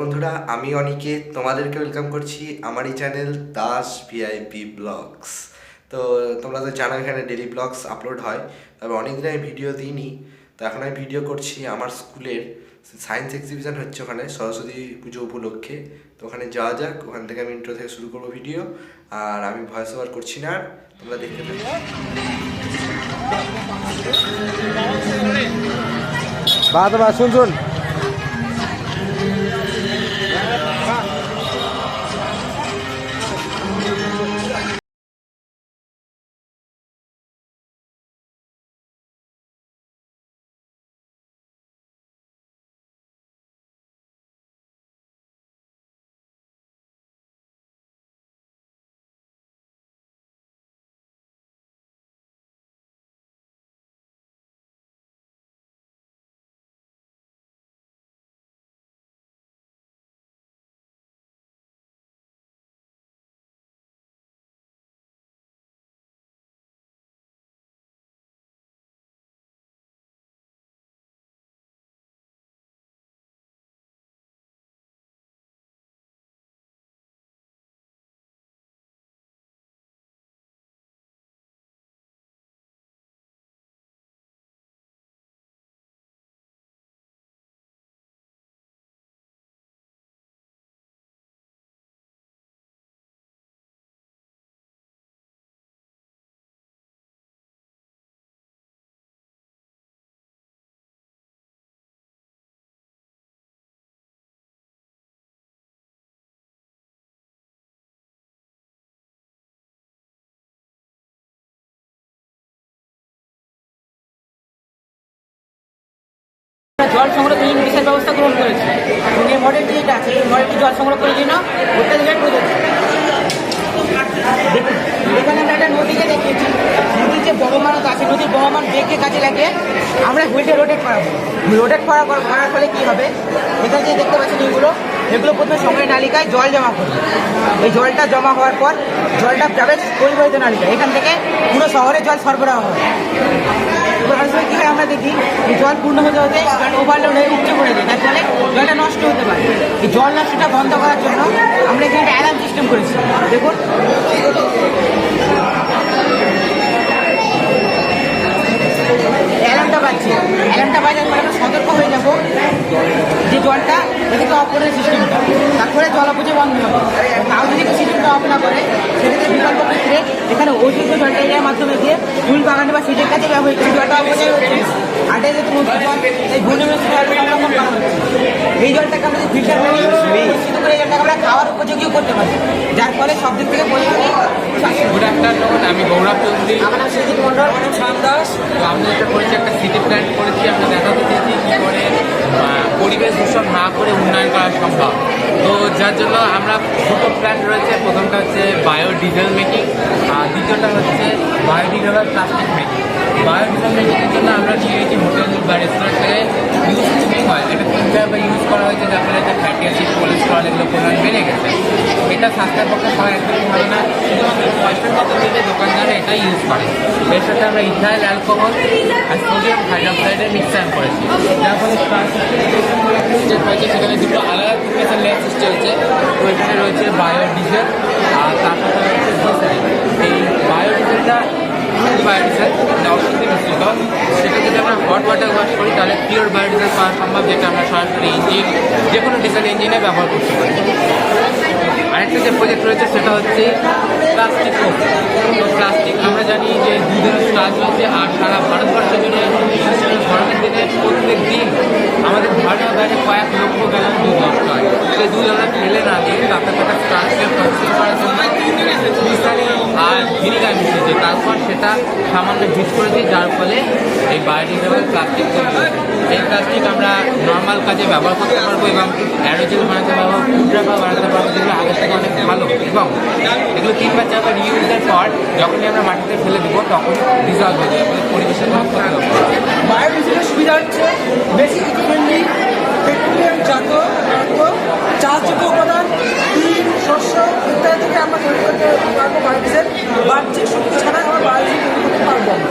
বন্ধুরা, আমি অনিকেত তোমাদেরকে ওয়েলকাম করছি আমার এই চ্যানেল দাস ভিআইপি ব্লগস। তো তোমরা তো জানো এখানে ডেলি ব্লগস আপলোড হয়, তবে অনেকদিন আমি ভিডিও দিইনি। তো এখন আমি ভিডিও করছি আমার স্কুলের সায়েন্স এক্সিবিশন হচ্ছে ওখানে সরস্বতী পুজো উপলক্ষে। তো ওখানে যাওয়া যাক, ওখান থেকে আমি ইন্ট্রো থেকে শুরু করবো ভিডিও। আর আমি ভয়েস ওভার করছি না, আর তোমরা দেখতে থাকো। শুন জল সংগ্রহ করে বিশেষ ব্যবস্থা গ্রহণ করেছে এবং এই মডেলটি যেটা আছে এই মডেলটি জল সংগ্রহ করার জন্য অত্যাধিক প্রযোজ্য। দেখুন, এখানে আমরা একটা নদীকে দেখিয়েছি। নদীর যে বহমান আছে, নদীর বহমান বেগকে কাজে লাগে আমরা হুইলটা রোটেট করাবো। রোটেট করার ফলে কী হবে, এখানে যে দেখতে পাচ্ছেন এগুলো প্রথমে সময় নালিকায় জল জমা করবে। এই জলটা জমা হওয়ার পর জলটা যাবে পরিবাহিত নালিকায়, এখান থেকে পুরো শহরে জল সরবরাহ হবে। অনেক সময় কী হয় আমরা দেখি এই জল পূর্ণ হতে ওভারলোড হয়ে উপচে পড়ে যায়, তার ফলে জলটা নষ্ট হতে পারে। এই জল নষ্টটা বন্ধ করার জন্য আমরা এখানে একটা অ্যালার্ম সিস্টেম করেছি। দেখুন, অ্যালার্মটা বাজছে আমরা সতর্ক হয়ে যাবো যে জলটা এদিকে অফ করে সিস্টেমটা, তারপরে জল অপচয় বন্ধ হবে। তাও যদি সিস্টেমটা অফ না করে সেক্ষেত্রে বিকল্প ক্ষেত্রে এখানে অতিরিক্ত জলটা এর মাধ্যমে দিয়ে ফুল বাগানে বা সেচের কাজে ব্যবহার করে জলটা অপচয় হচ্ছে। আর এটা যেহেতু এই বনে সংরক্ষণ করা হচ্ছে, এই জলটাকে আমরা ফিল্টার করে দূষিত করে এই জলটাকে আমরা খাওয়ার উপযোগীও করতে পারি, যার ফলে সব দিক থেকে গুড আফটারনুন। আমি গৌরব চৌধুরী। আমার নাম সুজিত মন্ডল, শ্যাম দাস। তো আমরা যেটা করেছি, একটা সিটি প্ল্যান করেছি। আমরা দেখাতে চেয়েছি কী করে পরিবেশ দূষণ না করে উন্নয়ন করা সম্ভব। তো যার জন্য আমরা দুটো প্ল্যান রয়েছে। প্রথমটা হচ্ছে বায়োডিজেল মেকিং, আর দ্বিতীয়টা হচ্ছে বায়োডিগ্রেডেবল প্লাস্টিক মেকিং। বায়োডিজেল মেকিংয়ের জন্য আমরা নিয়েছি হোটেল বা রেস্টুরেন্টে ইউজ কুকিং অয়েল। এটা 3-4 ইউজ করা হয়েছে, যার ফলে যে ফ্যাটি অ্যাসিড, কোলেস্ট্রল এগুলো পরিমাণ বেড়ে গেছে। এটা স্বাস্থ্যের পক্ষে সবাই একদমই ভালো না, শুধুমাত্র পয়সার মতো দিলে দোকানদারা এটাই ইউজ করে। এর সাথে আমরা ইথাইল অ্যালকোহল আর সোডিয়াম হাইড্রোক্সাইডের মিক্সচার করেছি, যার ফলে হয়েছে সেখানে দুটো আলাদা প্রিপারেশন লেয়ার সৃষ্টি হয়েছে। তো এখানে রয়েছে বায়োডিজেল আর তারপরে রয়েছে ডিজেল। এই বায়োডিজেলটা বায়োডিজেল অসুবিধে মিশ্রিত, সেটা যদি আমরা হট ওয়াটার ওয়াশ করি তাহলে পিওর বায়োডিজেল পাওয়া সম্ভব, যেটা আমরা সরাসরি ইঞ্জিন যে কোনো ডিজেল ইঞ্জিনে ব্যবহার করতে পারি। আরেকটা যে প্রজেক্ট রয়েছে সেটা হচ্ছে প্লাস্টিক মুক্ত। তো প্লাস্টিক আমরা জানি যে দুধের কাজ রয়েছে, আর সারা ভারতবর্ষ জুড়ে গরমের দিনে প্রত্যেক দিন আমাদের ভারতের বাইরে কয়েক লক্ষ গ্যালন দুধ নষ্ট হয়। সেই দুধ আমরা ফেলে না দিয়ে তাতে একটা প্লাস্টিকের প্রসেস করার জন্য আর ভিনিগার মিশিয়েছে, তারপর সেটা সামান্য হিট করে দিই, যার ফলে এই বায়োডিগ্রেডেবল প্লাস্টিক তৈরি হয়। এই প্লাস্টিক আমরা নর্মাল কাজে ব্যবহার করতে পারবো এবং অ্যারোজেল বানাতে পারবো, ফুড রাবার বানাতে পারবো, যেগুলো আগের থেকে অনেক ভালো। এবং এগুলো 3-4 রিউজের পর যখনই আমরা মাটিতে ফেলে দেবো তখন ডিজলভ হয়ে যায়, পরিবেশের বায়োডিজেলের সুবিধা হচ্ছে বেশি ফ্রেন্ডলি, পেট্রোলিয়াম জাত চাষযোগ্য উপাদান, তিল, শস্য ইত্যাদি থেকে আমরা তৈরি করতে পারবো বায়োডিজেল। বাহ্যিক শক্তি ছাড়া আমরা বায়োডিজেল তৈরি করতে পারবো না।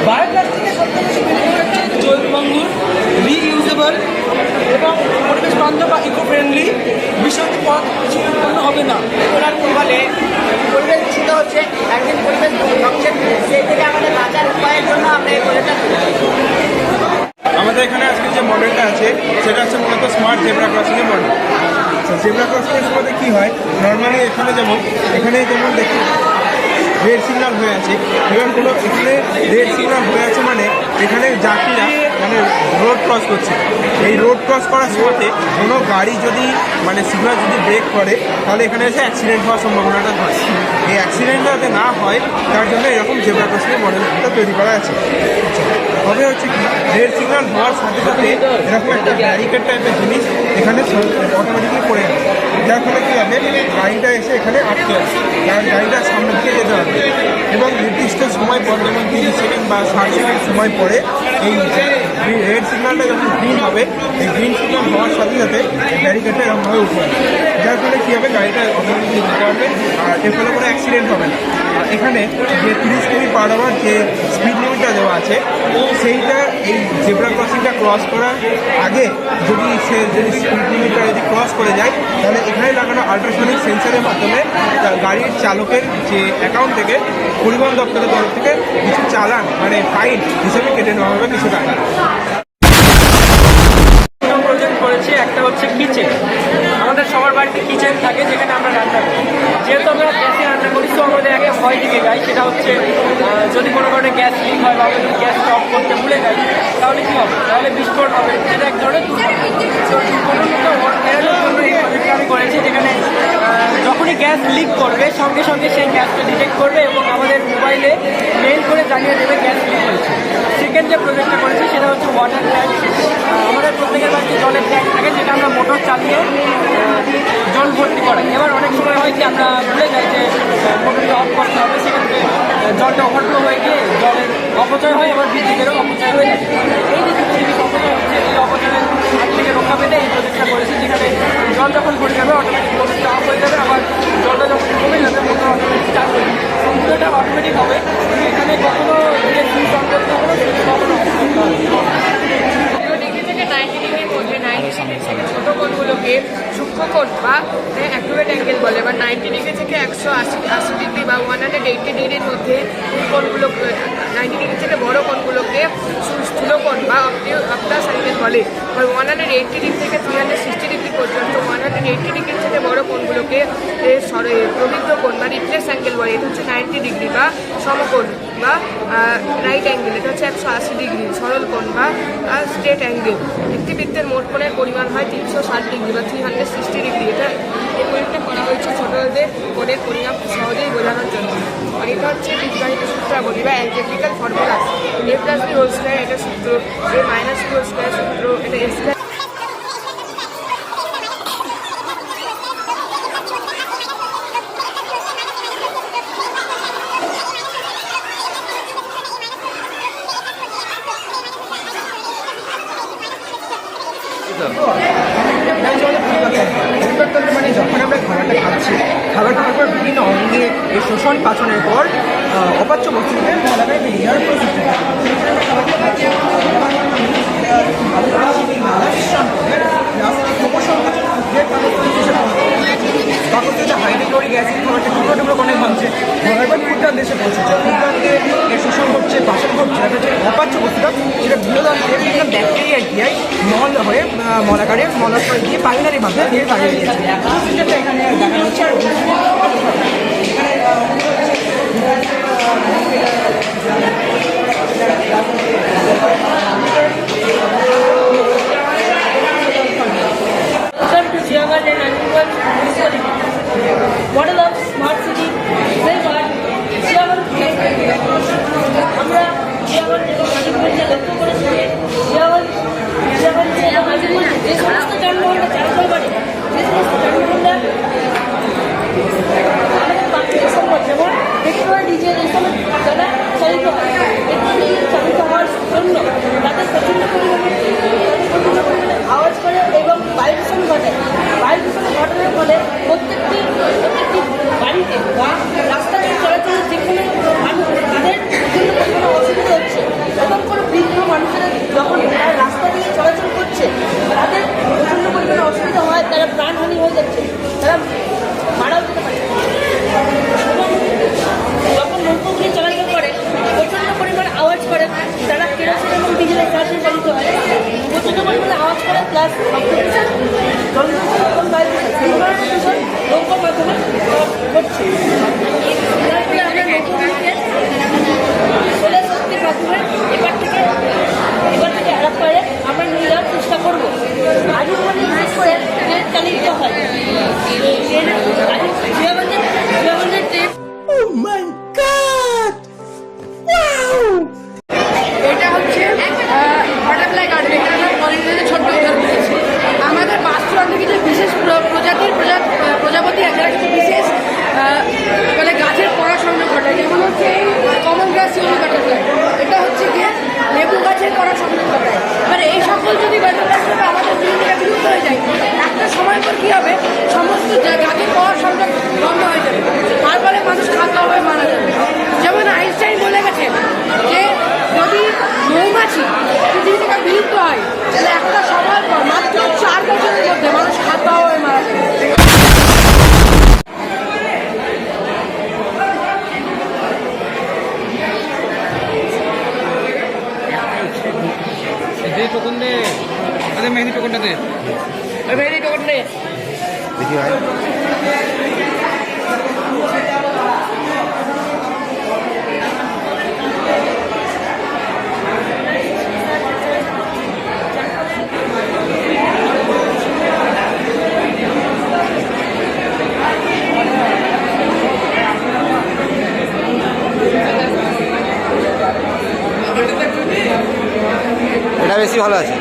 বায়োপ্লাস্টিকের সবথেকে বেশি বেনিফিট হচ্ছে জৈব বন্ধু, রিইউজেবল এবং পরিবেশ বান্ধব বা ইকো ফ্রেন্ডলি। যেটা আছে সেটা হচ্ছে মূলত স্মার্ট জেব্রা ক্রসিংয়ের মডেল। জেব্রা ক্রসিংয়ের মধ্যে কী হয়, নর্মালি এখানে যেমন দেখি রেড সিগন্যাল হয়ে আছে, এবার কোনো এখানে রেড সিগন্যাল হয়ে আছে মানে এখানে যাত্রীরা মানে রোড ক্রস করছে। এই রোড ক্রস করার সময়তে কোনো গাড়ি যদি মানে সিগন্যাল যদি ব্রেক করে তাহলে এখানে এসে অ্যাক্সিডেন্ট হওয়ার সম্ভাবনাটা হয়। এই অ্যাক্সিডেন্ট যাতে না হয় তার জন্য এরকম জেব্রা ক্রসিংয়ের মডেলটা তৈরি করা আছে। তবে হচ্ছে কি, রেড সিগন্যাল হওয়ার সাথে সাথে এরকম একটা ব্যারিকেড টাইপের জিনিস এখানে অটোমেটিকলি পড়ে যাবে, যার ফলে কী হবে, গাড়িটা এসে এখানে আটকে আছে, কারণ গাড়িটা সামনের দিকে যেতে হবে এবং নির্দিষ্ট সময় পর, যেমন 30 সেকেন্ড বা 60 সেকেন্ড সময় পরে এই রেড সিগন্যালটা যখন গ্রিন হবে, এই গ্রিন সিগন্যাল হওয়ার সাথে সাথে ব্যারিকেডটা এরকমভাবে উঠে যাবে, যার ফলে কী হবে, গাড়িটা অটোমেটিকলি যেতে পারবে আর এর ফলে কোনো অ্যাক্সিডেন্ট হবে না। এখানে যে 30 কিমি/আওয়ার যে স্পিড লিমিটটা দেওয়া আছে সেইটা এই জেব্রা ক্রসিংটা ক্রস করার আগে যদি স্পিড লিমিটটা যদি ক্রস করে যায় তাহলে এখানে লাগানো আল্ট্রাসনিক সেন্সারের মাধ্যমে গাড়ির চালকের যে অ্যাকাউন্ট থেকে পরিবহন দপ্তরের তরফ থেকে কিছু চালান মানে ফাইন হিসেবে কেটে নেওয়া হবে কিছু টাকা। প্রয়োজন পড়েছে একটা হচ্ছে কিচেন। আমাদের সবার বাড়িতে কিচেন থাকে যেখানে আমরা রান্না করি। যেহেতু আমরা গ্যাসে রান্না করি তো আমাদের আগে ভয় দিকে যায়, সেটা হচ্ছে যদি কোনো কারণে গ্যাস লিক হয় বা আমরা যদি গ্যাসটা অফ করতে ভুলে যাই তাহলে কী হবে, তাহলে বিস্ফোরণ হবে। সেটা এক ধরনের দুর্ঘটনা এড়ানোর জন্য এই প্রজেক্টটা আমি করেছি, যেখানে যখনই গ্যাস লিক করবে সঙ্গে সঙ্গে সেই গ্যাসটা ডিটেক্ট করবে এবং আমাদের মোবাইলে মেইল করে জানিয়ে দেবে গ্যাস লিক হয়েছে। সেকেন্ড যে প্রজেক্টটা করেছি সেটা হচ্ছে ওয়াটার ট্যাঙ্ক। আমাদের প্রত্যেকের বাড়িতে জলের ট্যাঙ্ক থাকে যেটা আমরা মোটর চালিয়ে জল ভর্তি করাই। এবার অনেক সময় হয় কি আমরা ভুলে যাই যে মোটরটা অফ করতে হবে, সেক্ষেত্রে জলটা ওভারফ্লো হয়ে গিয়ে জলের অপচয় হয়, আবার বিদ্যুতেরও অপচয় হয়ে যায়। এই যে পরিবেশ অপচয় হচ্ছে, এই অপচয়ের হাত থেকে রক্ষা পেতে এই প্রজেক্টটা করেছি, যেখানে জল যখন ভরে যাবে অটোমেটিক মোটরটা অফ হয়ে যাবে, আবার জলটা যখন কমে যাবে মোটর অটোমেটিক চালু হয়ে যাবে। সম্পূর্ণটা অটোমেটিক হবে, এখানে কখনো যে সুইচ অন করতে হবে কখনো অফ করতে হবে। 0 থেকে 90 ডিগ্রির মধ্যে 90 ডিগ্রি থেকে ছোট কোণগুলোকে সূক্ষ্ম কোণ বা অ্যাকুরেট অ্যাঙ্গেল বলে, বা 90 ডিগ্রি থেকে 180 ডিগ্রি বা 180 ডিগ্রির মধ্যে এই কোণগুলো 90 ডিগ্রি থেকে বড় কোণগুলোকে স্থূল কোণ বা অবটাস অ্যাঙ্গেল বলে। 180 ডিগ্রি থেকে 360 ডিগ্রি পর্যন্ত 180 ডিগ্রি থেকে বড় কোণগুলোকে প্রবৃদ্ধ কোণ বা রিফ্লেক্স অ্যাঙ্গেল বলে। এটা হচ্ছে 90 ডিগ্রি বা সমকোণ বা রাইট অ্যাঙ্গেল। এটা হচ্ছে 180 ডিগ্রি সরল কোণ বা স্ট্রেট অ্যাঙ্গেল। একটি বৃত্তের মোট কোণের পরিমাণ হয় 360 ডিগ্রি বা 360 ডিগ্রি। এই পরিমাণটা করা হয়েছে ছোটদের কোণের পরিমাপ সহজেই বোঝানোর জন্য। আর এটা হচ্ছে বীজগণিত সূত্রাবলী বা অ্যালজেব্রিক্যাল ফর্মুলা। a+b² এটা সূত্র, a-b² সূত্র, এটা a²। মানে যখন আমরা খাবারটা খাচ্ছি, খাবার খাওয়ার পর বিভিন্ন অঙ্গে এই শোষণ পাচনের পর অপাচ্য বস্তুতে মলাকায় বেরিয়ে যাওয়ার প্রস্তুতি হাইড্রোক্লোরিক অ্যাসিড খাবারটা টুকরো টুকরো করে ভাঙছে, ভাঙার পর ক্ষুদ্রান্ত দেশে পৌঁছেছে, ক্ষুদ্রান্তে এর শোষণ হচ্ছে, পাচন হচ্ছে, এটা হচ্ছে অপাচ্য বস্তুটা, সেটা বৃহদান্তে বিভিন্ন ব্যাকটেরিয়ার ক্রিয়ায় মল হয়ে মলাকারে মলাশয় দিয়ে পাইলারি মাধ্যমে দিয়ে বাড়িয়ে দিয়েছে। সিস্টেমটা এখানে দেখানো হচ্ছে। আর মডেল অফ স্মার্ট সিটি আমরা লক্ষ্য করেছি যে সমস্ত যানবাহনটা চলাচল করে, যে সমস্ত যানবাহনটা যেমন পেট্রোল ডিজেল এইসব যারা চালিত হয়, পেট্রোল ডিজেল চালিত হওয়ার জন্য তাদের প্রচণ্ড পরিমাণে আওয়াজ করে এবং বায়ু দূষণ ঘটায়। বায়ু দূষণ ঘটানোর ফলে প্রত্যেকটি সকল যদি বেদরাষ্ট্রে আমাদের জীবনটা বিলুপ্ত হয়ে যায়, একটা সময় পর কী হবে, সমস্ত গাছের পাওয়ার সংযোগ বন্ধ হয়ে যাবে, তার ফলে মানুষ খাদ্য হয়ে মারা যাবে। যেমন আইনস্টাইন বলে গেছেন যে যদি মৌমাছি পৃথিবী থেকে বিলুপ্ত হয়, তাহলে একটা সময় পর মাত্র 4 বছরের মধ্যে মানুষ খাদ্য হয়ে মারা যাবে। মেহেদি টোকনটা দে। দেখি ভাই এটা বেশি ভালো আছে।